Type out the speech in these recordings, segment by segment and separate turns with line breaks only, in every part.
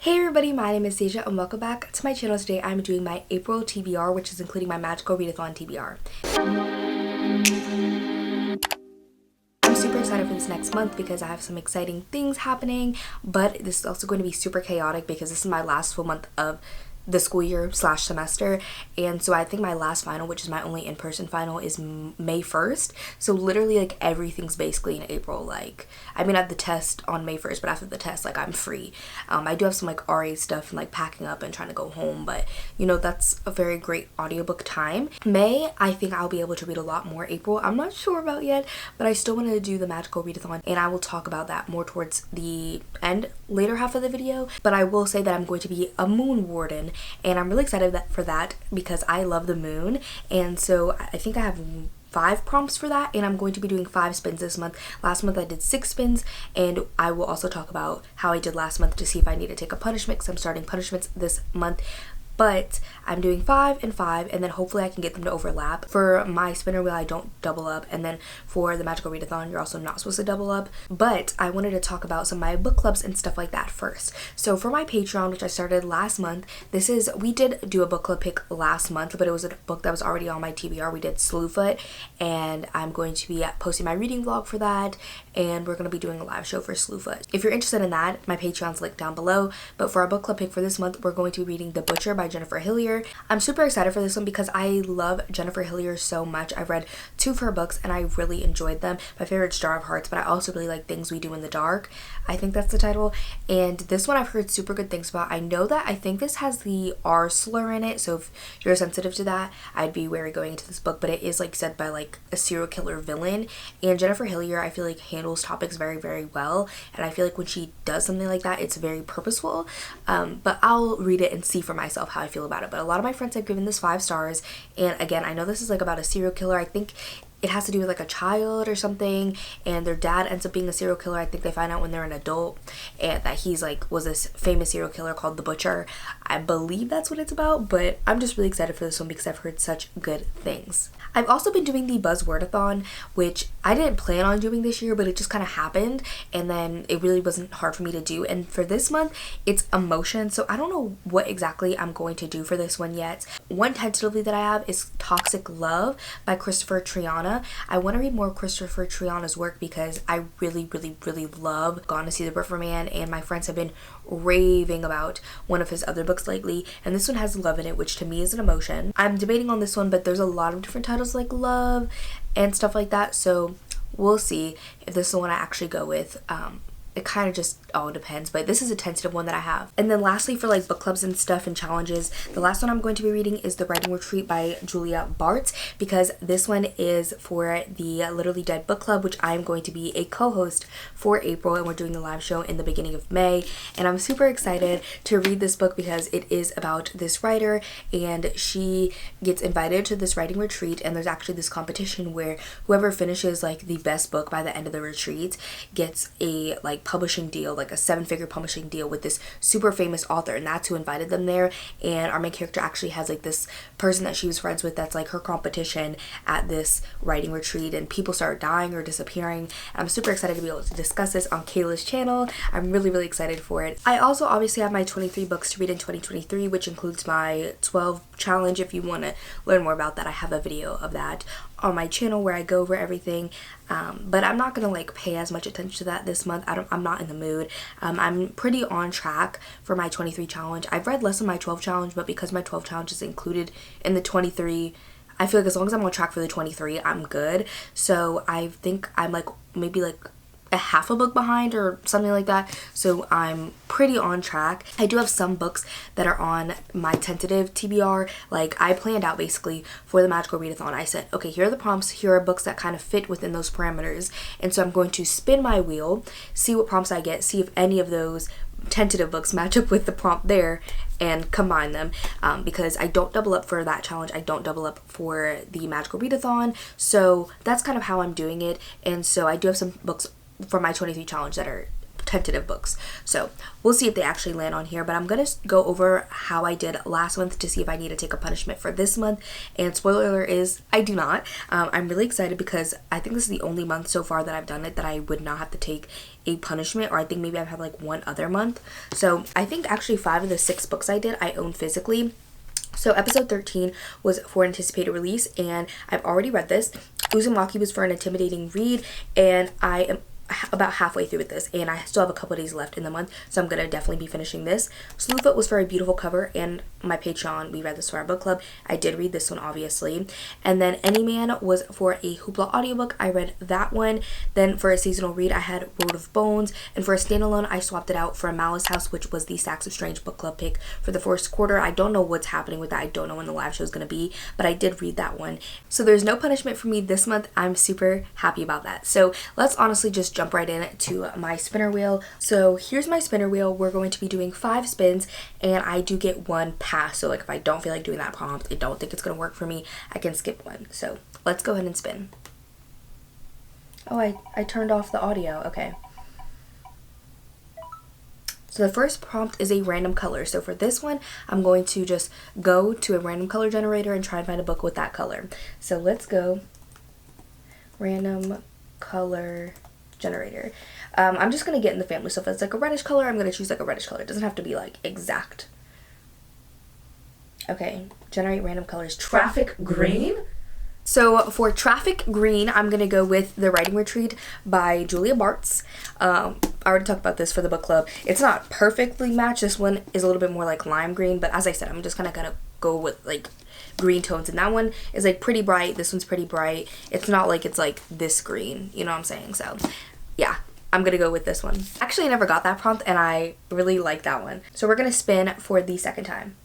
Hey everybody, my name is Deja and welcome back to my channel. Today I'm doing my April TBR, which is including my magical readathon TBR. I'm super excited for this next month because I have some exciting things happening, but this is also going to be super chaotic because this is my last full month of the school year / semester, and so I think my last final, which is my only in-person final, is May 1st. So literally like everything's basically in April. Like I mean I have the test on May 1st, but after the test like I'm free. I do have some like RA stuff and like packing up and trying to go home, but you know, that's a very great audiobook time. May, I think I'll be able to read a lot more. April, I'm not sure about yet, but I still want to do the magical readathon, and I will talk about that more towards the end, later half of the video. But I will say that I'm going to be a moon warden, and I'm really excited for that because I love the moon. And so I think I have 5 prompts for that, and I'm going to be doing 5 spins this month. Last month I did 6 spins, and I will also talk about how I did last month to see if I need to take a punishment, because I'm starting punishments this month. But I'm doing 5 and 5, and then hopefully I can get them to overlap. For my spinner wheel, I don't double up, and then for the magical readathon, you're also not supposed to double up. But I wanted to talk about some of my book clubs and stuff like that first. So for my Patreon, which I started last month, we did do a book club pick last month, but it was a book that was already on my TBR. We did Slewfoot, and I'm going to be posting my reading vlog for that, and we're going to be doing a live show for Slewfoot. If you're interested in that, my Patreon's linked down below. But for our book club pick for this month, we're going to be reading The Butcher by Jennifer Hillier. I'm super excited for this one because I love Jennifer Hillier so much. I've read 2 of her books and I really enjoyed them. My favorite is Jar of Hearts, but I also really like Things We Do in the Dark. I think that's the title. And this one I've heard super good things about. I know that I think this has the R slur in it, so if you're sensitive to that, I'd be wary going into this book. But it is like said by like a serial killer villain, and Jennifer Hillier I feel like handles topics very, very well, and I feel like when she does something like that, it's very purposeful. But I'll read it and see for myself how I feel about it. But a lot of my friends have given this 5 stars, and again, I know this is like about a serial killer. I think it has to do with like a child or something, and their dad ends up being a serial killer. I think they find out when they're an adult, and that he's like was this famous serial killer called The Butcher. I believe that's what it's about, but I'm just really excited for this one because I've heard such good things. I've also been doing the Buzzwordathon, which I didn't plan on doing this year, but it just kind of happened, and then it really wasn't hard for me to do. And for this month, it's emotion, so I don't know what exactly I'm going to do for this one yet. One tentatively that I have is Toxic Love by Christopher Triana. I want to read more Christopher Triana's work because I really, really, really love Gone to See the River Man, and my friends have been raving about one of his other books lately, and this one has love in it, which to me is an emotion. I'm debating on this one, but there's a lot of different titles like love and stuff like that, so we'll see if this is the one I actually go with. It kind of just all depends, but this is a tentative one that I have. And then lastly, for like book clubs and stuff and challenges, the last one I'm going to be reading is The Writing Retreat by Julia Bartz, because this one is for the Literally Dead book club, which I'm going to be a co-host for April, and we're doing the live show in the beginning of May. And I'm super excited to read this book because it is about this writer, and she gets invited to this writing retreat, and there's actually this competition where whoever finishes like the best book by the end of the retreat gets a like publishing deal, like a 7-figure publishing deal with this super famous author, and that's who invited them there. And our main character actually has like this person that she was friends with that's like her competition at this writing retreat, and people start dying or disappearing. I'm super excited to be able to discuss this on Kayla's channel. I'm really, really excited for it. I also obviously have my 23 books to read in 2023, which includes my 12 challenge. If you want to learn more about that, I have a video of that on my channel where I go over everything, but I'm not gonna like pay as much attention to that this month. I'm not in the mood. I'm pretty on track for my 23 challenge. I've read less of my 12 challenge, but because my 12 challenge is included in the 23, I feel like as long as I'm on track for the 23, I'm good. So I think I'm like maybe like a half a book behind or something like that, so I'm pretty on track. I do have some books that are on my tentative TBR. Like I planned out basically for the magical readathon, I said, okay, here are the prompts, here are books that kind of fit within those parameters, and so I'm going to spin my wheel, see what prompts I get, see if any of those tentative books match up with the prompt there, and combine them, because I don't double up for that challenge. I don't double up for the magical readathon, so that's kind of how I'm doing it. And so I do have some books for my 23 challenge that are tentative books. So we'll see if they actually land on here, but I'm gonna go over how I did last month to see if I need to take a punishment for this month. And spoiler alert is I do not. I'm really excited because I think this is the only month so far that I've done it that I would not have to take a punishment, or I think maybe I've had like one other month. So I think actually 5 of the 6 books I did I own physically. So episode 13 was for anticipated release, and I've already read this. Uzumaki was for an intimidating read, and I am about halfway through with this, and I still have a couple days left in the month, so I'm gonna definitely be finishing this. Slewfoot was for a beautiful cover, and my Patreon, we read this for our book club. I did read this one, obviously. And then Any Man was for a Hoopla audiobook. I read that one. Then for a seasonal read, I had Road of Bones, and for a standalone, I swapped it out for a Malice House, which was the Stacks of Strange book club pick for the first quarter. I don't know what's happening with that. I don't know when the live show is gonna be, but I did read that one. So there's no punishment for me this month. I'm super happy about that. So let's honestly just jump right in to my spinner wheel. So here's my spinner wheel. We're going to be doing 5 spins, and I do get 1 pass. So like if I don't feel like doing that prompt, I don't think it's gonna work for me, I can skip one. So let's go ahead and spin. Oh, I turned off the audio. Okay. So the first prompt is a random color. So for this one, I'm going to just go to a random color generator and try and find a book with that color. So let's go random color generator. I'm just gonna get in the family. So if it's like a reddish color, I'm gonna choose like a reddish color. It doesn't have to be like exact. Okay, generate random colors. Traffic Green. So for Traffic Green, I'm gonna go with The Writing Retreat by Julia Bartz. I already talked about this for the book club. It's not perfectly matched. This one is a little bit more like lime green, but as I said, I'm just kind of gonna go with like green tones, and that one is like pretty bright. This one's pretty bright. It's not like it's like this green, you know what I'm saying? So yeah, I'm gonna go with this one. Actually, I never got that prompt, and I really like that one. So we're gonna spin for the second time.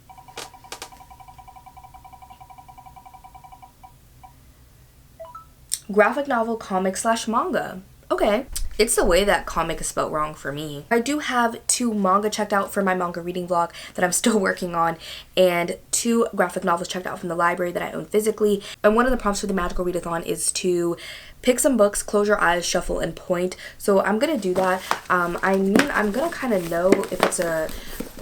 Graphic novel, comic / manga. Okay. It's the way that comic is spelled wrong for me. I do have 2 manga checked out for my manga reading vlog that I'm still working on, and 2 graphic novels checked out from the library that I own physically. And one of the prompts for the magical readathon is to pick some books, close your eyes, shuffle, and point. So I'm gonna do that. I mean, I'm gonna kind of know if it's a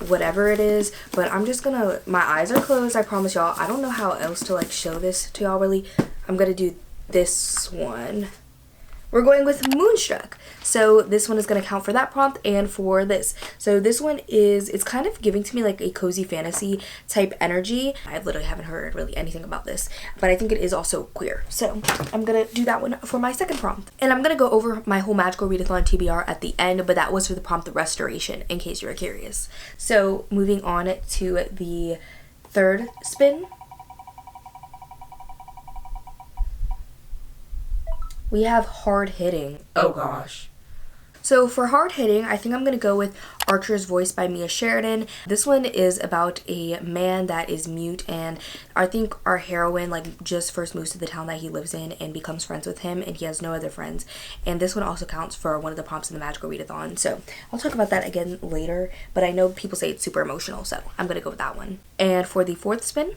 whatever it is, but I'm just gonna, my eyes are closed, I promise y'all. I don't know how else to like show this to y'all really. I'm gonna do this one. We're going with Moonstruck. So this one is going to count for that prompt and for this. So this one is, it's kind of giving to me like a cozy fantasy type energy. I literally haven't heard really anything about this, but I think it is also queer. So I'm going to do that one for my second prompt. And I'm going to go over my whole magical readathon TBR at the end, but that was for the prompt, the restoration, in case you were curious. So moving on to the third spin. We have Hard Hitting. Oh gosh. So for Hard Hitting, I think I'm going to go with Archer's Voice by Mia Sheridan. This one is about a man that is mute, and I think our heroine like just first moves to the town that he lives in and becomes friends with him, and he has no other friends. And this one also counts for one of the prompts in the magical readathon. So I'll talk about that again later, but I know people say it's super emotional, so I'm going to go with that one. And for the fourth spin,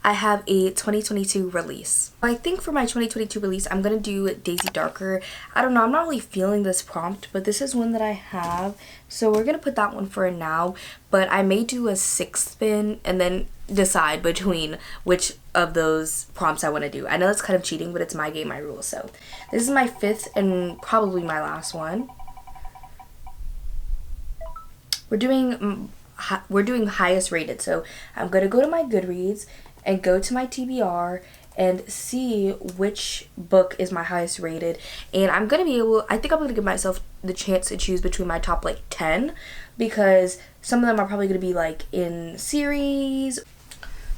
I have a 2022 release. I think for my 2022 release, I'm going to do Daisy Darker. I don't know, I'm not really feeling this prompt, but this is one that I have. So we're going to put that one for now, but I may do a 6th spin and then decide between which of those prompts I want to do. I know that's kind of cheating, but it's my game, my rules. So this is my 5th and probably my last one. We're doing highest rated. So I'm going to go to my Goodreads and go to my TBR and see which book is my highest rated. And I'm gonna be able, I think I'm gonna give myself the chance to choose between my top like 10, because some of them are probably gonna be like in series.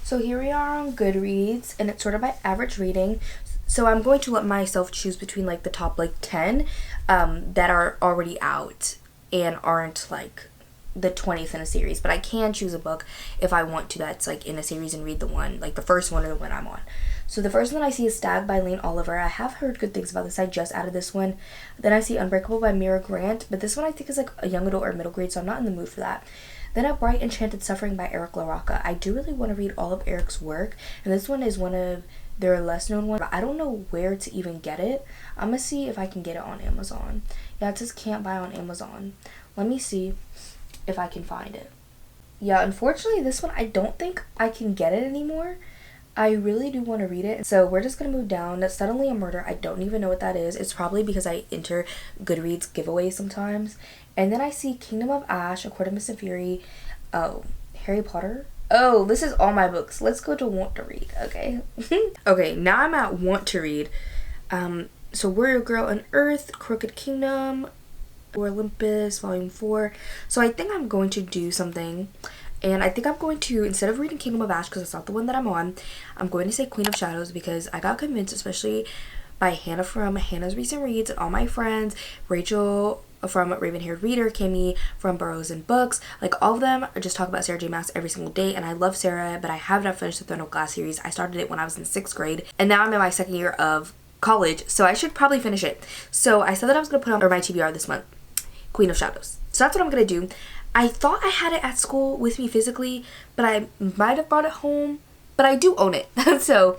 So here we are on Goodreads, and it's sort of by average rating. So I'm going to let myself choose between like the top like 10 that are already out and aren't like the 20th in a series, but I can choose a book if I want to that's like in a series and read the one, like the first one or the one I'm on. So the first one I see is Stag by Lane Oliver. I have heard good things about this. I just added this one. Then I see Unbreakable by Mira Grant, but this one I think is like a young adult or middle grade, so I'm not in the mood for that. Then A Bright Enchanted Suffering by Eric LaRocca. I do really want to read all of Eric's work, and this one is one of There are less known ones, but I don't know where to even get it. I'm gonna see if I can get it on Amazon. Yeah, it says can't buy on Amazon. Let me see if I can find it. Yeah, unfortunately this one I don't think I can get it anymore. I really do want to read it. So we're just gonna move down. That's Suddenly a Murder. I don't even know what that is. It's probably because I enter Goodreads giveaways sometimes. And then I see Kingdom of Ash, A Court of Mist and Fury. Oh, Harry Potter. Oh, this is all my books. Let's go to Want to Read, okay? Okay, now I'm at Want to Read. So Warrior Girl on Earth, Crooked Kingdom, or Olympus, Volume 4. So I think I'm going to do something. And I think I'm going to, instead of reading Kingdom of Ash, because it's not the one that I'm on, I'm going to say Queen of Shadows, because I got convinced, especially by Hannah from Hannah's Recent Reads, and all my friends, Rachel from Raven Haired Reader, Kimmy from Burrows and Books, like all of them just talk about Sarah J Maas every single day. And I love Sarah, but I have not finished the Throne of Glass series. I started it when I was in 6th grade, and now I'm in my 2nd year of college, so I should probably finish it. So I said that I was going to put on my TBR this month, Queen of Shadows. So that's what I'm going to do. I thought I had it at school with me physically, but I might have brought it home, but I do own it. So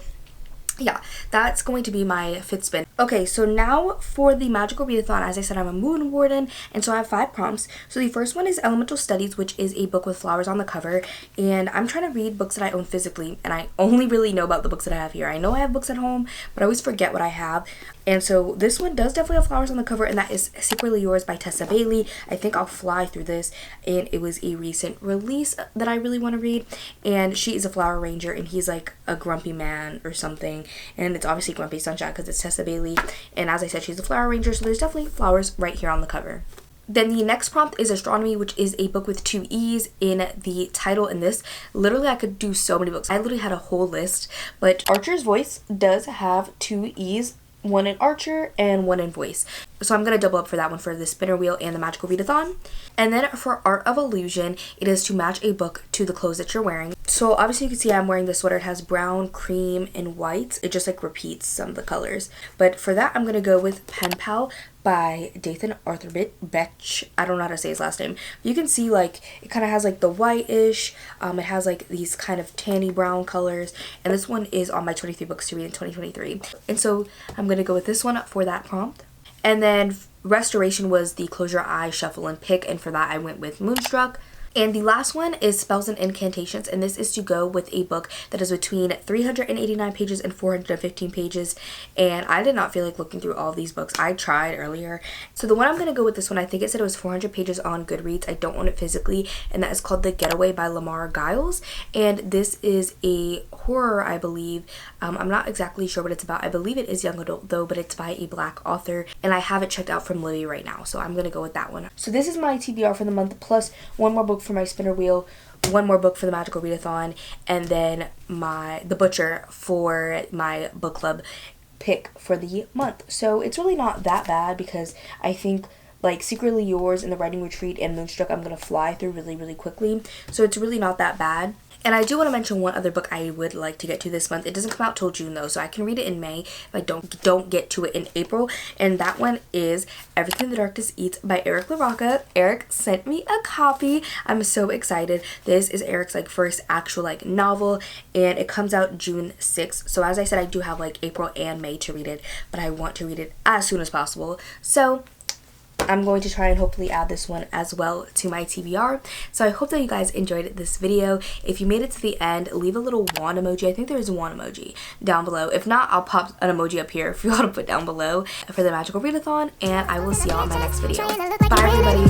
yeah, that's going to be my 5th spin. Okay, so now for the magical readathon. As I said, I'm a moon warden, and so I have 5 prompts. So the first one is Elemental Studies, which is a book with flowers on the cover, and I'm trying to read books that I own physically, and I only really know about the books that I have here. I know I have books at home, but I always forget what I have. And so this one does definitely have flowers on the cover, and that is Secretly Yours by Tessa Bailey. I think I'll fly through this, and it was a recent release that I really want to read. And she is a flower ranger, and he's like a grumpy man or something, and it's obviously Grumpy Sunshine because it's Tessa Bailey. And as I said, she's a flower ranger, so there's definitely flowers right here on the cover. Then the next prompt is Astronomy, which is a book with 2 E's in the title. In this, literally I could do so many books. I literally had a whole list, but Archer's Voice does have 2 E's, one in Archer and one in Voice. So I'm going to double up for that one for the spinner wheel and the magical readathon. And then for Art of Illusion, it is to match a book to the clothes that you're wearing. So obviously you can see I'm wearing this sweater. It has brown, cream, and white. It just like repeats some of the colors. But for that, I'm going to go with Pen Pal by Dathan Arthur-Betch. I don't know how to say his last name. You can see like it kind of has like the whitish, it has like these kind of tanny brown colors, and this one is on my 23 books to read in 2023. And so I'm going to go with this one for that prompt. And then Restoration was the Close Your Eyes, Shuffle, and Pick, and for that I went with Moonstruck. And the last one is Spells and Incantations, and this is to go with a book that is between 389 pages and 415 pages, and I did not feel like looking through all of these books. I tried earlier. So the one I'm going to go with this one, I think it said it was 400 pages on Goodreads. I don't own it physically, and that is called The Getaway by Lamar Giles, and this is a horror, I believe. I'm not exactly sure what it's about. I believe it is young adult though, but it's by a Black author, and I have it checked out from Libby right now, so I'm going to go with that one. So this is my TBR for the month, plus one more book for my spinner wheel, one more book for the magical readathon, and then the Butcher for my book club pick for the month. So it's really not that bad, because I think like Secretly Yours and The Writing Retreat and Moonstruck I'm gonna fly through really quickly, so it's really not that bad. And I do want to mention one other book I would like to get to this month. It doesn't come out till June though, so I can read it in May if I don't get to it in April. And that one is Everything the Darkness Eats by Eric LaRocca. Eric sent me a copy. I'm so excited. This is Eric's like first actual like novel, and it comes out June 6th. So as I said, I do have like April and May to read it, but I want to read it as soon as possible. So I'm going to try and hopefully add this one as well to my TBR. So I hope that you guys enjoyed this video. If you made it to the end, leave a little wand emoji. I think there is one emoji down below. If not, I'll pop an emoji up here for y'all to put down below for the magical readathon, and I will see y'all in my next video. Bye everybody.